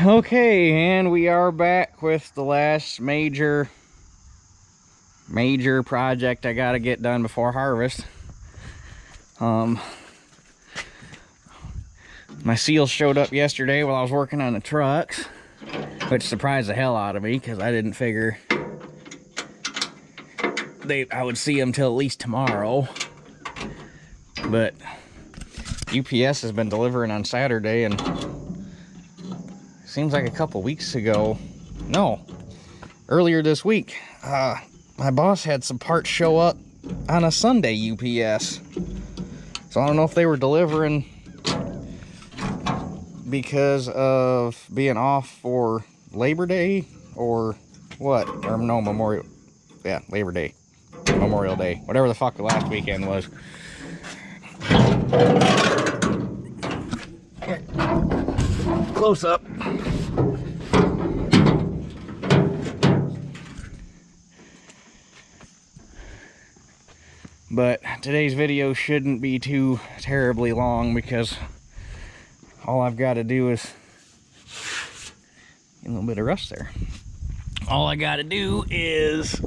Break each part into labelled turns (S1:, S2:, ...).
S1: Okay, and we are back with the last major project I gotta get done before harvest. My seals showed up yesterday while I was working on the trucks, which surprised the hell out of me because I didn't figure I would see them till at least tomorrow. But UPS has been delivering on Saturday, and seems like a couple weeks ago, no, earlier this week, my boss had some parts show up on a Sunday UPS. So I don't know if they were delivering because of being off for Labor Day or what, or no, Labor Day, Memorial Day, whatever the fuck the last weekend was. Close up. But today's video shouldn't be too terribly long because all I've got to do is get a little bit of rust there. All I got to do is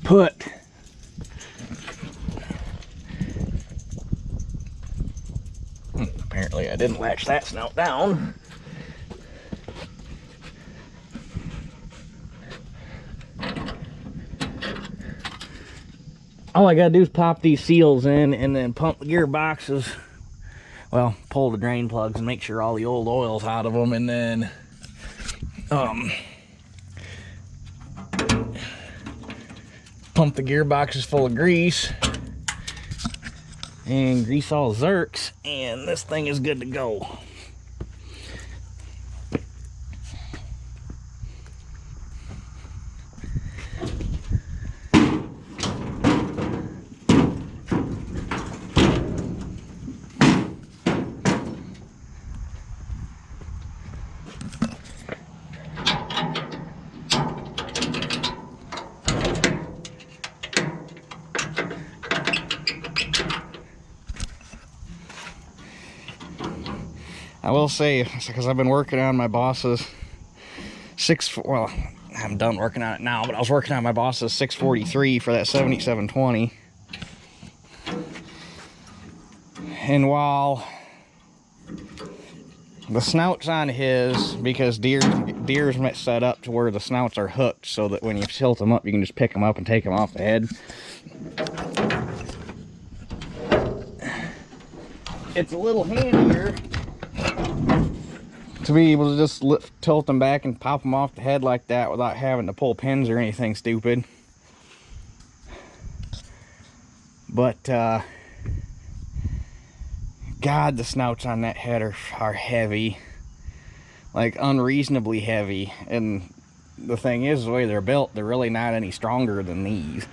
S1: put apparently I didn't latch that snout down. All I gotta do is pop these seals in and then pump the gearboxes. Well, pull the drain plugs and make sure all the old oil's out of them, and then pump the gearboxes full of grease and grease all the zerks, and this thing is good to go. I will say, because I've been working on my boss's well, I'm done working on it now, but I was working on my boss's 643 for that 7720. And while the snout's on his, because deer's set up to where the snouts are hooked so that when you tilt them up, you can just pick them up and take them off the head. It's a little handier to be able to just tilt them back and pop them off the head like that without having to pull pins or anything stupid. But God, the snouts on that head are heavy, like unreasonably heavy. And the thing is, the way they're built, they're really not any stronger than these.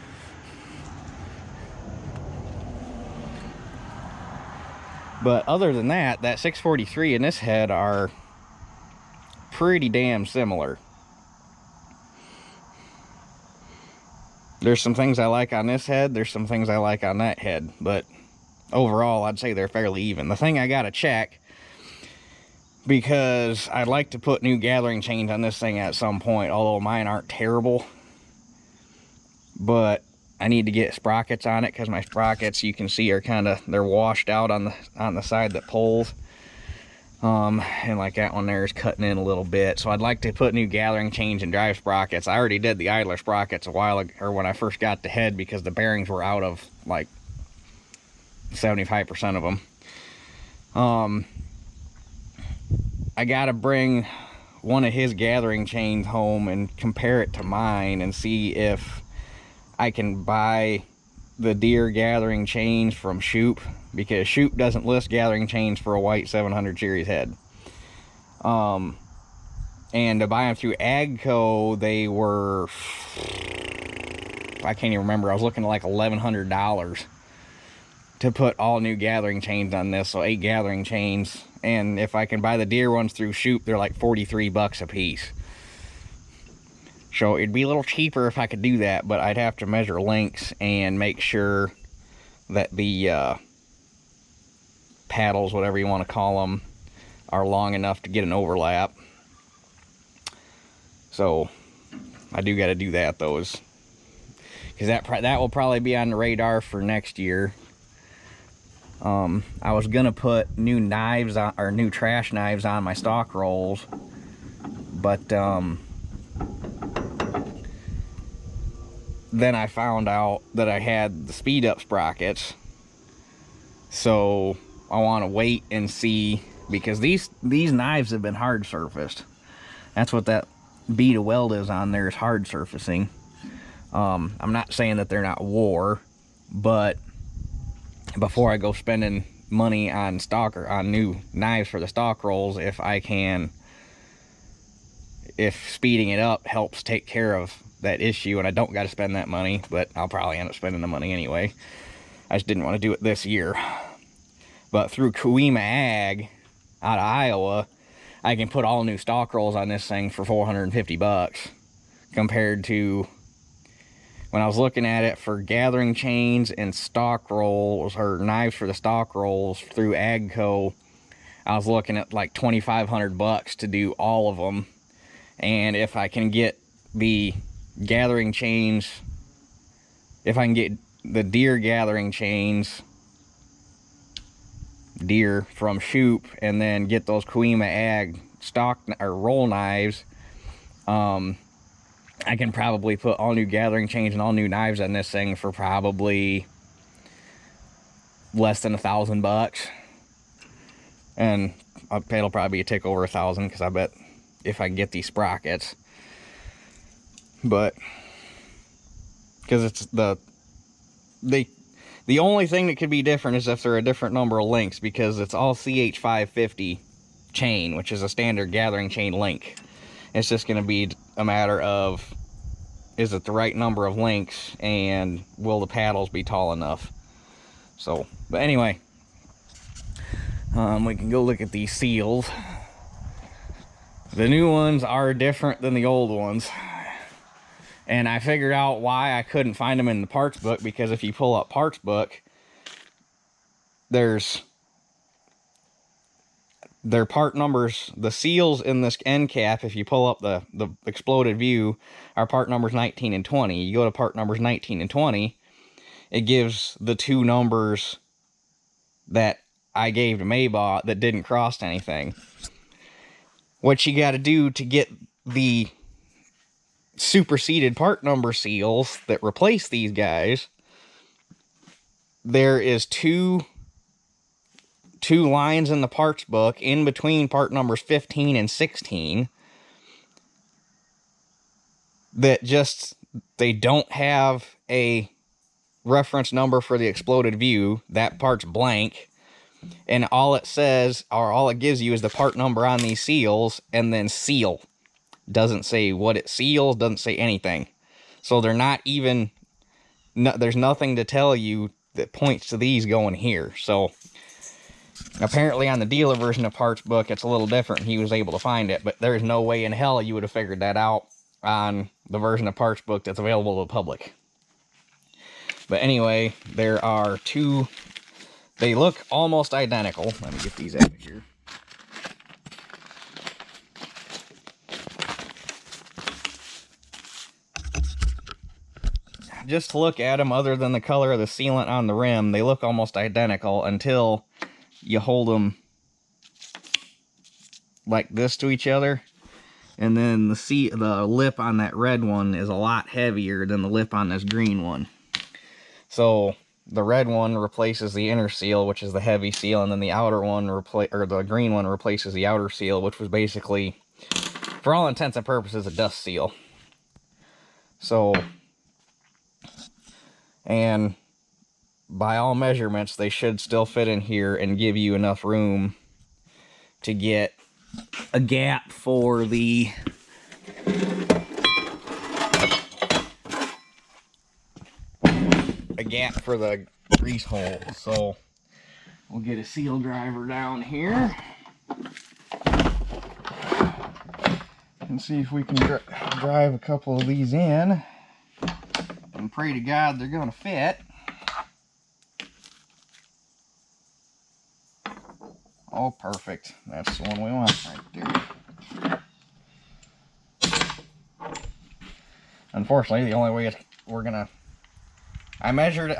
S1: But other than that, that 643 and this head are pretty damn similar. There's some things I like on this head, there's some things I like on that head, but overall I'd say they're fairly even. The thing I gotta check, because I'd like to put new gathering chains on this thing at some point, although mine aren't terrible, but I need to get sprockets on it because my sprockets, you can see, are they're washed out on the side that pulls. And like that one there is cutting in a little bit, so I'd like to put new gathering chains and drive sprockets. I already did the idler sprockets a while ago, or when I first got the head, because the bearings were out of like 75% of them. I gotta bring one of his gathering chains home and compare it to mine and see if I can buy the deer gathering chains from Shoop, because Shoop doesn't list gathering chains for a white 700 series head. And to buy them through Agco, they were, I can't even remember, I was looking at like $1,100 to put all new gathering chains on this, so 8 gathering chains. And if I can buy the deer ones through Shoop, they're like 43 bucks a piece. So it'd be a little cheaper if I could do that, but I'd have to measure links and make sure that the paddles, whatever you want to call them, are long enough to get an overlap. So I do got to do that, those, because that will probably be on the radar for next year. I was gonna put new knives on, or new trash knives on my stock rolls, but then I found out that I had the speed up sprockets, so I want to wait and see, because these knives have been hard surfaced. That's what that bead of weld is on there, is hard surfacing. I'm not saying that they're not wore, but before I go spending money on stock or on new knives for the stock rolls, if speeding it up helps take care of that issue and I don't got to spend that money, but I'll probably end up spending the money anyway. I just didn't want to do it this year. But through Coima Ag out of Iowa, I can put all new stock rolls on this thing for 450 bucks, compared to when I was looking at it for gathering chains and stock rolls, or knives for the stock rolls through Agco. I was looking at like 2,500 bucks to do all of them. And if I can get the gathering chains, if I can get the deer gathering chains, deer from Shoop, and then get those Coima Ag stock or roll knives, I can probably put all new gathering chains and all new knives on this thing for probably less than $1,000 bucks. And it'll probably be a tick over 1,000, because I bet if I can get these sprockets. But because it's the only thing that could be different is if they're a different number of links, because it's all CH550 chain, which is a standard gathering chain link. It's just going to be a matter of, is it the right number of links, and will the paddles be tall enough? So, but anyway, we can go look at these seals. The new ones are different than the old ones, and I figured out why I couldn't find them in the parts book, because if you pull up parts book, their part numbers, the seals in this end cap, if you pull up the exploded view, are part numbers 19 and 20. You go to part numbers 19 and 20, it gives the two numbers that I gave to Maybach that didn't cross anything. What you got to do to get the superseded part number seals that replace these guys, there is two lines in the parts book in between part numbers 15 and 16 that just, they don't have a reference number for the exploded view. That part's blank, and all it says, or all it gives you, is the part number on these seals, and then seal. Doesn't say what it seals, doesn't say anything. So they're not even, there's nothing to tell you that points to these going here. So apparently on the dealer version of parts book, it's a little different. He was able to find it, but there's no way in hell you would have figured that out on the version of parts book that's available to the public. But anyway, there are two, they look almost identical. Let me get these out of here. Just to look at them, other than the color of the sealant on the rim, they look almost identical until you hold them like this to each other, and then the lip on that red one is a lot heavier than the lip on this green one. So the red one replaces the inner seal, which is the heavy seal, and then the outer one the green one replaces the outer seal, which was basically, for all intents and purposes, a dust seal. So, and by all measurements, they should still fit in here and give you enough room to get a gap for the grease hole. So we'll get a seal driver down here and see if we can drive a couple of these in, and pray to God they're going to fit. Oh, perfect. That's the one we want right there. Unfortunately, the only way we're gonna... I measured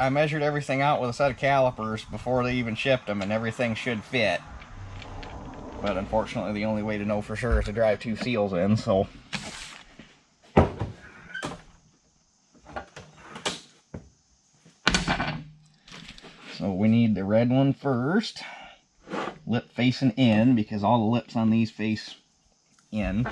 S1: everything out with a set of calipers before they even shipped them, and everything should fit. But unfortunately, the only way to know for sure is to drive 2 seals in, so... So we need the red one first. Lip facing in, because all the lips on these face in.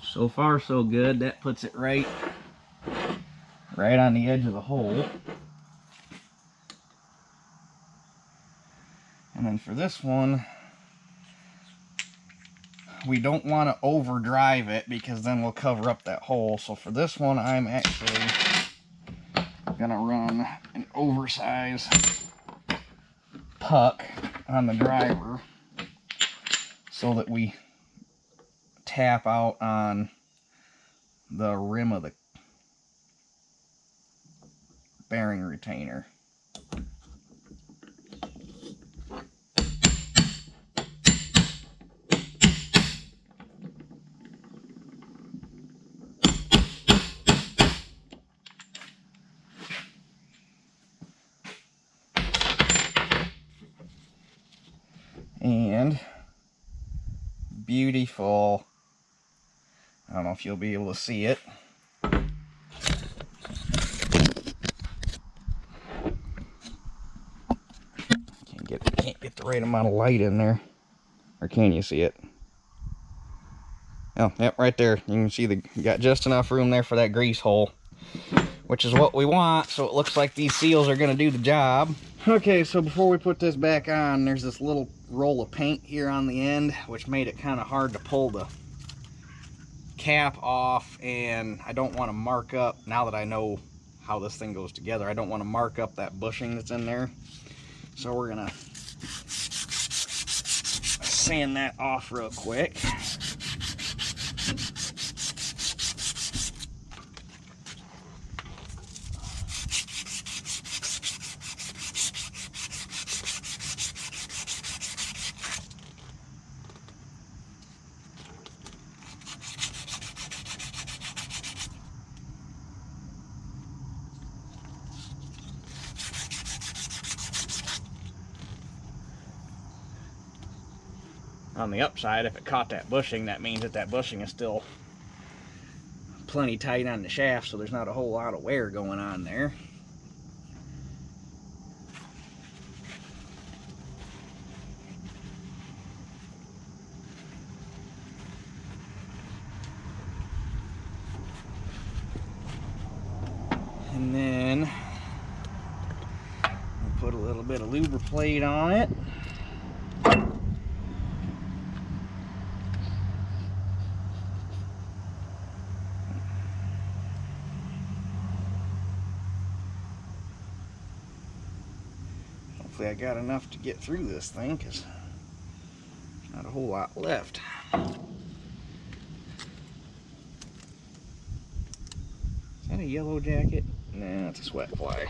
S1: So far so good. That puts it right on the edge of the hole. And then for this one, we don't want to overdrive it because then we'll cover up that hole. So for this one, I'm actually gonna run an oversized puck on the driver so that we tap out on the rim of the bearing retainer. And beautiful. I don't know if you'll be able to see it. Can't get the right amount of light in there. Or can you see it? Oh, yep, right there. You can see you got just enough room there for that grease hole, which is what we want, so it looks like these seals are going to do the job. Okay, so before we put this back on, there's this little roll of paint here on the end, which made it kind of hard to pull the cap off, and I don't want to mark up, now that I know how this thing goes together, I don't want to mark up that bushing that's in there. So we're going to sand that off real quick. On the upside, if it caught that bushing, that means that bushing is still plenty tight on the shaft, so there's not a whole lot of wear going on there. And then we'll put a little bit of lubriplate on it. Hopefully I got enough to get through this thing, because there's not a whole lot left. Is that a yellow jacket? Nah, it's a sweat fly.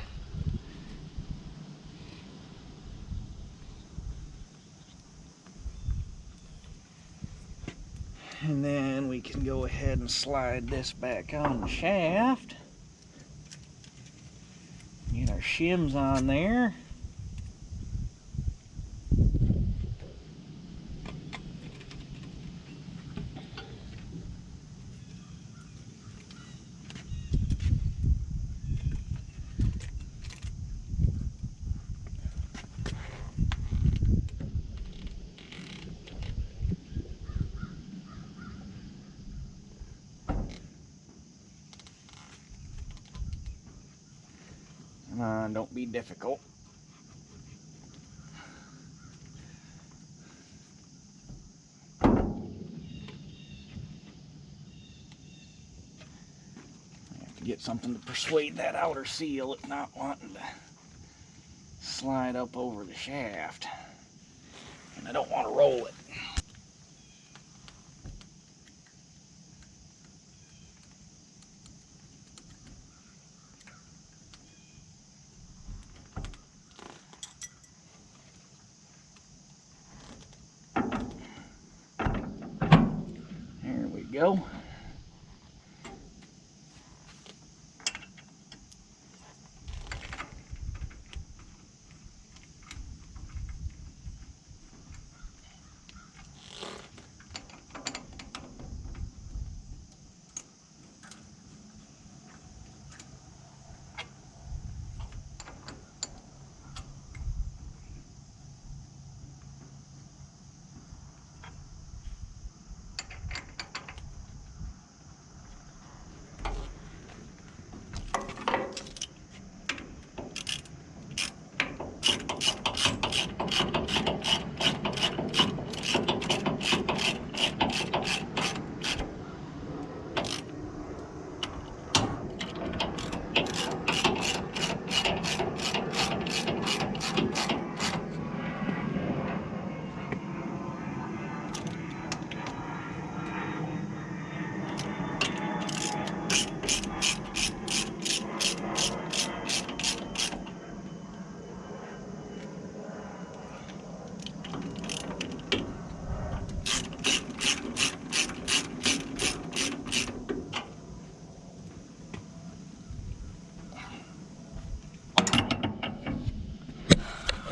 S1: And then we can go ahead and slide this back on the shaft. Get our shims on there. Come on, don't be difficult. I have to get something to persuade that outer seal. It's not wanting to slide up over the shaft, and I don't want to roll it. There we go.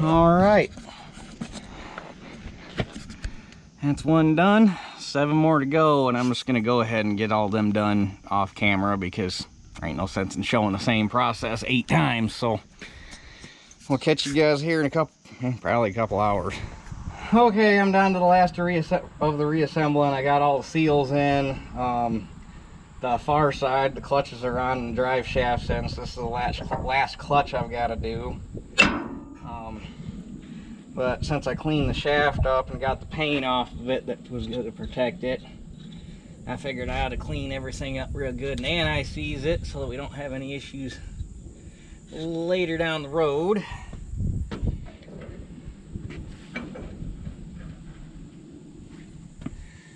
S1: All right, that's one done. 7 more to go, and I'm just gonna go ahead and get all them done off camera because there ain't no sense in showing the same process 8 times. So we'll catch you guys here in a couple, probably a couple hours. Okay, I'm down to the last of the reassembling. I got all the seals in. The far side, the clutches are on, and the drive shaft's in, so this is the last clutch I've got to do. But since I cleaned the shaft up and got the paint off of it that was going to protect it, I figured I had to clean everything up real good and anti-seize it so that we don't have any issues later down the road.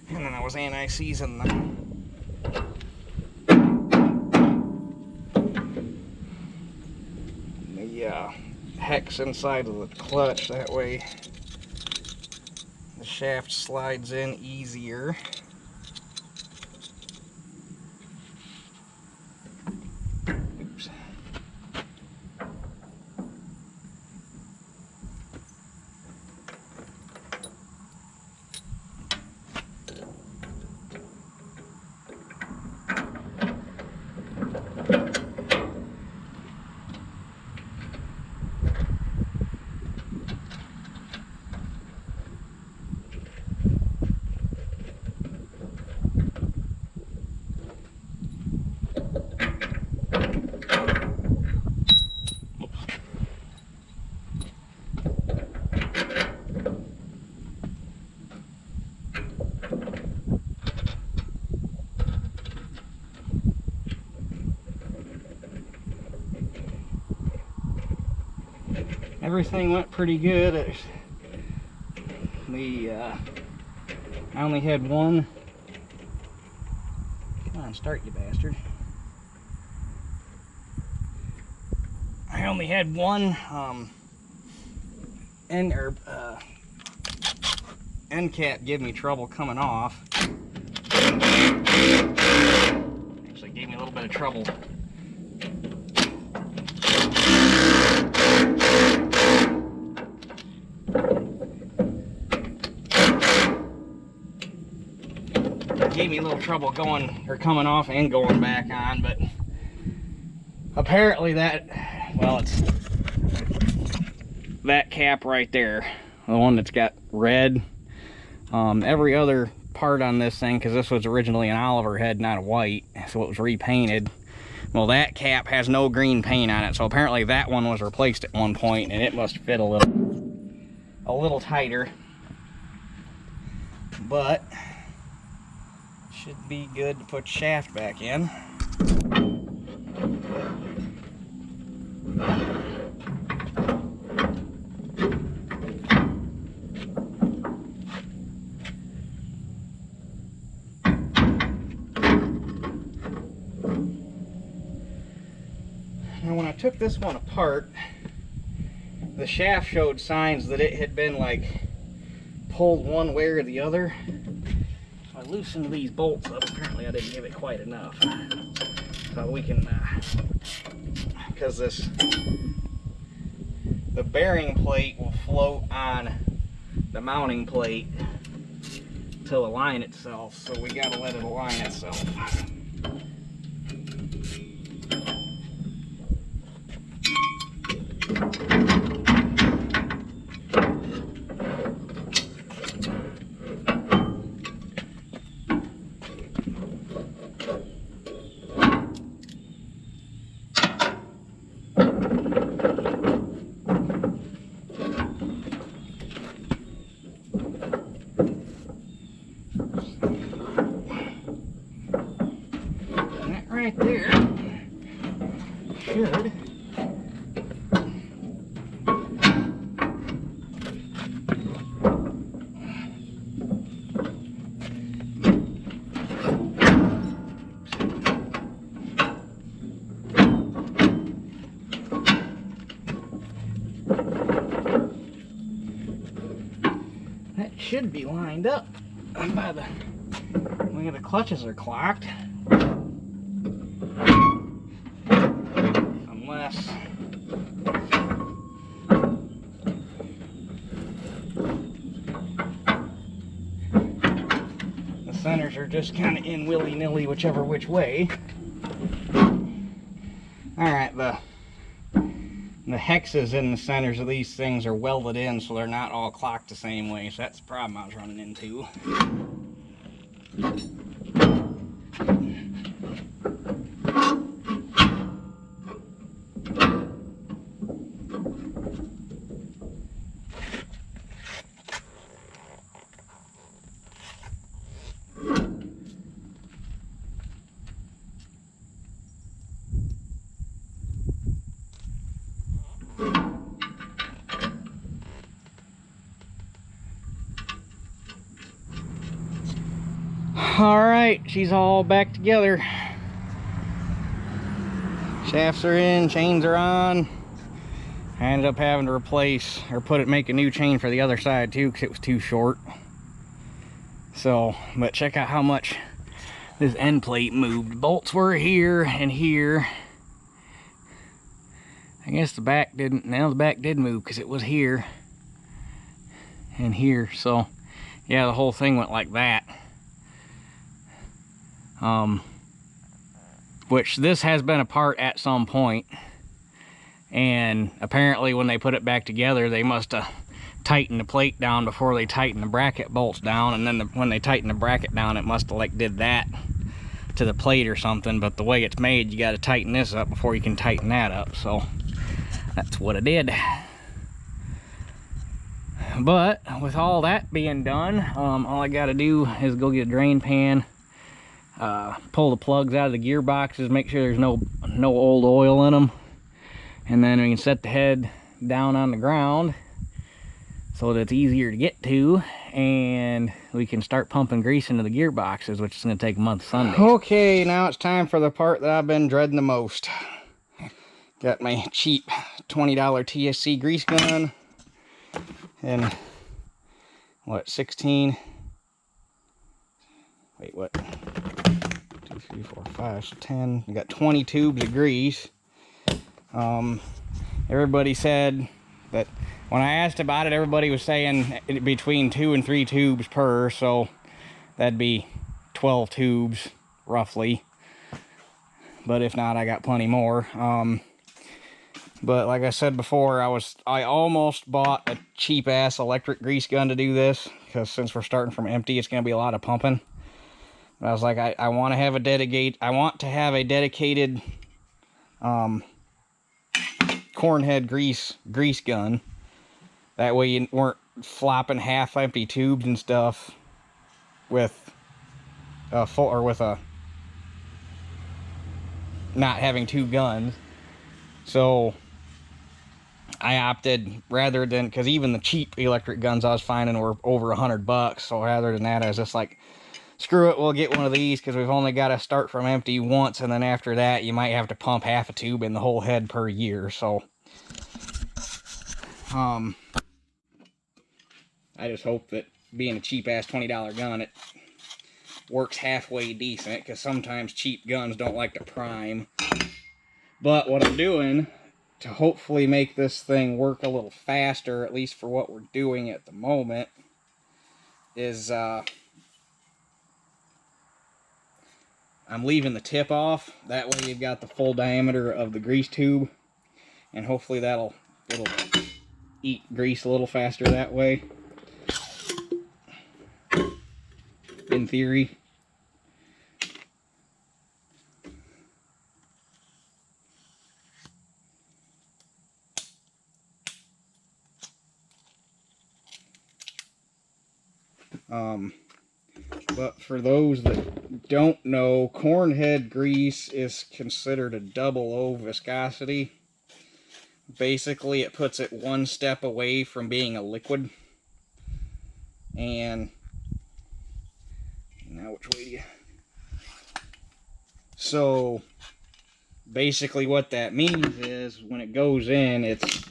S1: And then I was anti-seizing the hex inside of the clutch, that way the shaft slides in easier. Oops. Everything went pretty good. I only had one. Come on, start, you bastard. I only had one end cap give me trouble coming off. Actually gave me a little bit of trouble. Gave me a little trouble going or coming off and going back on, but apparently it's that cap right there, the one that's got red. Every other part on this thing, because this was originally an Oliver head, not a white, so it was repainted. Well, that cap has no green paint on it, so apparently that one was replaced at one point, and it must fit a little tighter. But should be good to put shaft back in. Now when I took this one apart, the shaft showed signs that it had been like pulled one way or the other. So I loosened these bolts up. Apparently I didn't give it quite enough. So we can, because the bearing plate will float on the mounting plate to align itself. So we gotta let it align itself. Right there should that should be lined up by the way the clutches are clocked. Unless the centers are just kind of in willy-nilly whichever which way. Alright, the hexes in the centers of these things are welded in, so they're not all clocked the same way, so that's the problem I was running into. Alright, she's all back together. Shafts are in, chains are on. I ended up having to replace or make a new chain for the other side too because it was too short. So, but check out how much this end plate moved. Bolts were here and here. I guess the back didn't. Now the back did move because it was here and here. So, yeah, the whole thing went like that. Which this has been apart at some point, and apparently when they put it back together they must have tightened the plate down before they tightened the bracket bolts down, and then when they tightened the bracket down it must have like did that to the plate or something. But the way it's made, you got to tighten this up before you can tighten that up, so that's what I did. But with all that being done, all I got to do is go get a drain pan, pull the plugs out of the gearboxes, make sure there's no old oil in them, and then we can set the head down on the ground so that it's easier to get to, and we can start pumping grease into the gearboxes, which is going to take a month Sunday. Okay, now it's time for the part that I've been dreading the most. Got my cheap $20 TSC grease gun, and what, 16, wait, what, 2, 3, 4, 5, so 10, we got 20 tubes of grease. Everybody said that when I asked about it, everybody was saying between 2 and 3 tubes per, so that'd be 12 tubes roughly, but if not, I got plenty more. But like I said before, I almost bought a cheap ass electric grease gun to do this, because since we're starting from empty, it's going to be a lot of pumping. But I was like, I want to have a dedicated cornhead grease gun. That way you weren't flopping half empty tubes and stuff with not having two guns. So I opted, rather than, because even the cheap electric guns I was finding were over $100, so rather than that, I was just like, screw it, we'll get one of these because we've only got to start from empty once, and then after that you might have to pump half a tube in the whole head per year. So I just hope that, being a cheap ass $20 gun, it works halfway decent, because sometimes cheap guns don't like to prime. But what I'm doing to hopefully make this thing work a little faster, at least for what we're doing at the moment, is I'm leaving the tip off. That way you've got the full diameter of the grease tube, and hopefully it'll eat grease a little faster that way, in theory. But for those that don't know, cornhead grease is considered a double O viscosity. Basically, it puts it one step away from being a liquid. And now which way do you... So basically what that means is when it goes in, it's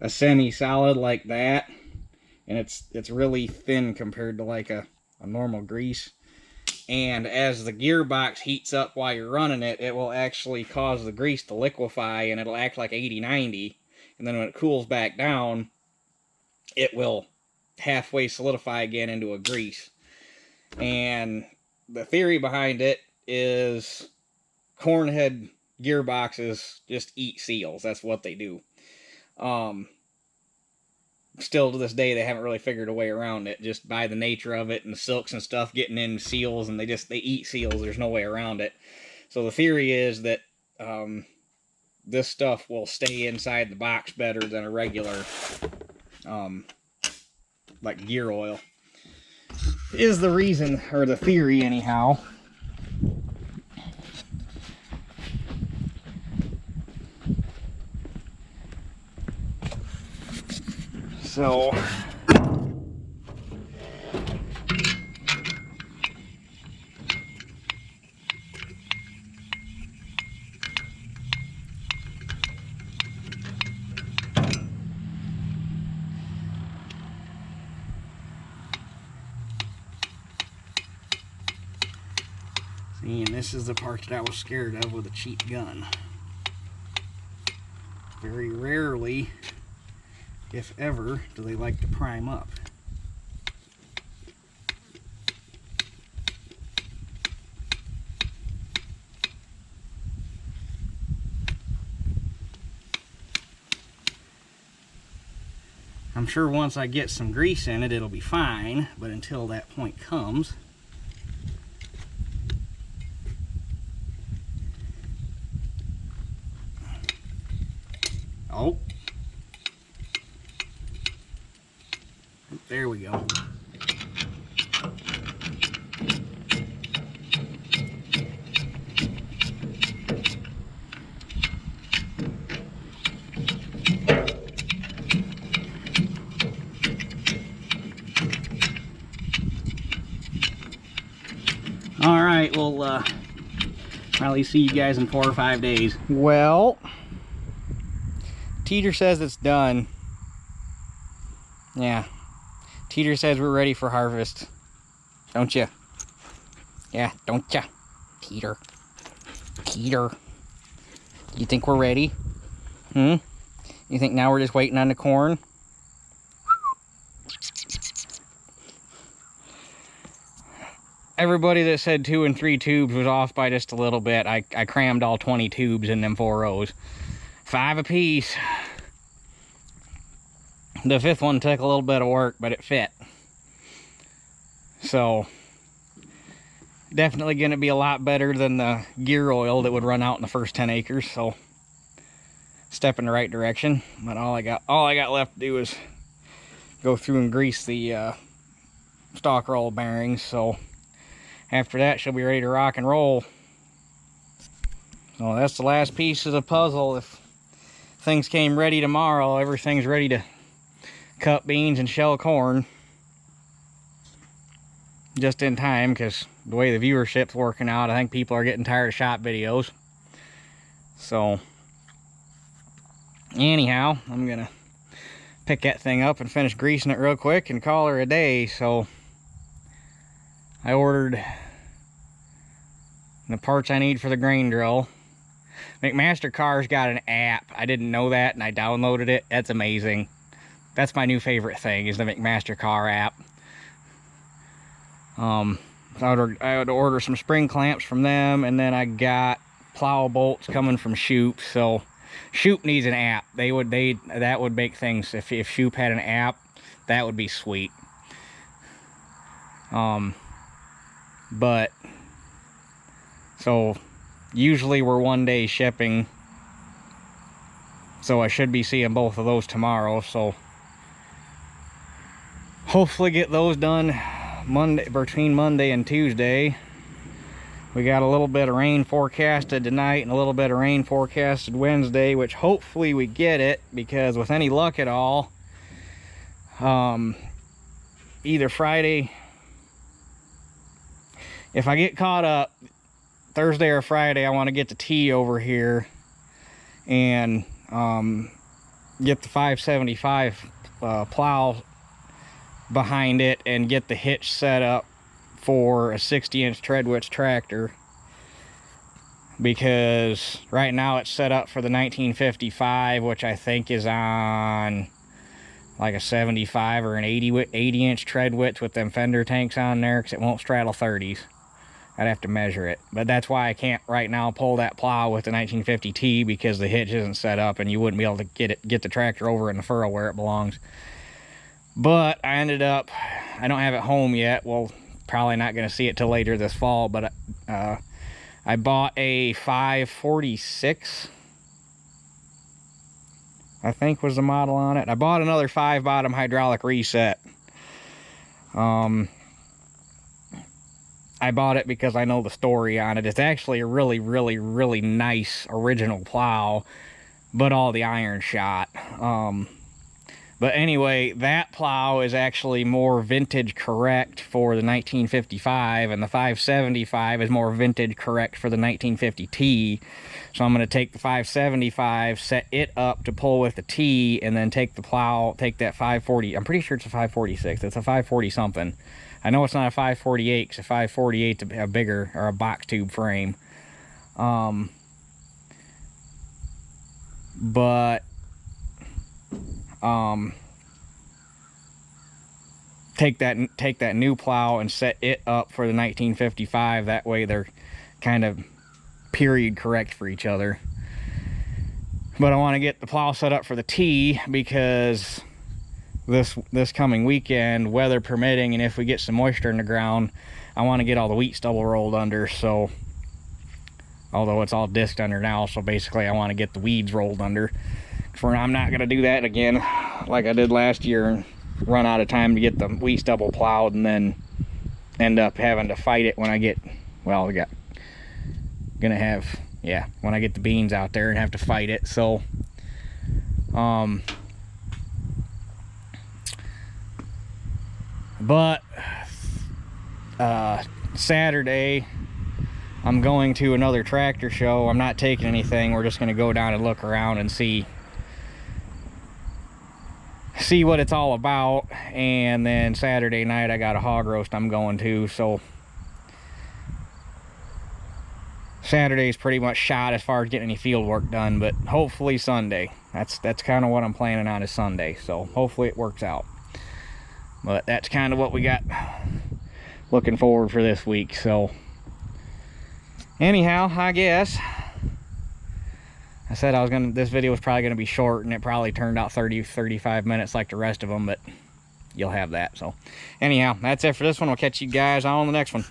S1: a semi-solid like that, and it's really thin compared to like a normal grease. And as the gearbox heats up while you're running it, it will actually cause the grease to liquefy, and it'll act like 80-90. And then when it cools back down, it will halfway solidify again into a grease. And the theory behind it is cornhead gearboxes just eat seals. That's what they do. Still to this day, they haven't really figured a way around it, just by the nature of it and the silks and stuff getting in seals, and they eat seals. There's no way around it. So the theory is that this stuff will stay inside the box better than a regular like gear oil, is the reason, or the theory anyhow. So see, and this is the part that I was scared of with a cheap gun. Very rarely, if ever, do they like to prime up. I'm sure once I get some grease in it, it'll be fine, but until that point comes, oh, there we go. All right, we'll probably see you guys in 4 or 5 days. Well, Teeter says it's done. Yeah. Teeter says we're ready for harvest. Don't ya? Yeah, don't ya? Teeter. Teeter. You think we're ready? You think now we're just waiting on the corn? Everybody that said 2 and 3 tubes was off by just a little bit. I crammed all 20 tubes in them 4 rows. 5 apiece. The 5th one took a little bit of work, but it fit. So, definitely going to be a lot better than the gear oil that would run out in the first 10 acres. So, step in the right direction. But all I got left to do is go through and grease the stock roll bearings. So, after that, she'll be ready to rock and roll. So that's the last piece of the puzzle. If things came ready tomorrow, everything's ready to cut beans and shell corn. Just in time, because the way the viewership's working out, I think people are getting tired of shop videos. So anyhow, I'm gonna pick that thing up and finish greasing it real quick and call her a day. So I ordered the parts I need for the grain drill. McMaster Car's got an app. I didn't know that, and I downloaded it. That's amazing. That's my new favorite thing, is the McMaster Car app. I would order some spring clamps from them, and then I got plow bolts coming from Shoop. So Shoop needs an app. That would make things, if Shoop had an app, that would be sweet. But so usually we're 1 day shipping, so I should be seeing both of those tomorrow. So hopefully get those done between Monday and Tuesday. We got a little bit of rain forecasted tonight and a little bit of rain forecasted Wednesday, which hopefully we get it, because with any luck at all, either Friday, if I get caught up Thursday or Friday, I want to get the T over here and get the 575 plow behind it and get the hitch set up for a 60-inch tread width tractor, because right now it's set up for the 1955, which I think is on like a 75 or an 80-inch tread width with them fender tanks on there, because it won't straddle 30s. I'd have to measure it, but that's why I can't right now pull that plow with the 1950T, because the hitch isn't set up and you wouldn't be able to get the tractor over in the furrow where it belongs. But I ended up, I don't have it home yet. Well, probably not going to see it till later this fall, but I bought a 546, I think was the model on it. I bought another 5-bottom hydraulic reset. I bought it because I know the story on it. It's actually a really, really, really nice original plow, but all the iron shot. But anyway, that plow is actually more vintage correct for the 1955, and the 575 is more vintage correct for the 1950T. So I'm going to take the 575, set it up to pull with the T, and then take the plow, take that 540. I'm pretty sure it's a 546. It's a 540 something. I know it's not a 548, because a 548 is a bigger, or a box tube frame. Take that new plow and set it up for the 1955. That way they're kind of period correct for each other. But I want to get the plow set up for the T, because this coming weekend, weather permitting, and if we get some moisture in the ground, I want to get all the wheat stubble rolled under. So although it's all disked under now, so basically I want to get the weeds rolled under. I'm not going to do that again like I did last year and run out of time to get the wheat stubble plowed, and then end up having to fight it when I get, well, when I get the beans out there and have to fight it. So but Saturday I'm going to another tractor show. I'm not taking anything. We're just going to go down and look around and see what it's all about. And then Saturday night I got a hog roast I'm going to. So Saturday's pretty much shot as far as getting any field work done, but hopefully Sunday. That's kind of what I'm planning on, is Sunday. So hopefully it works out. But that's kind of what we got looking forward for this week. So anyhow, I guess I said this video was probably gonna be short, and it probably turned out 30-35 minutes like the rest of them, but you'll have that. So anyhow, that's it for this one. We'll catch you guys on the next one.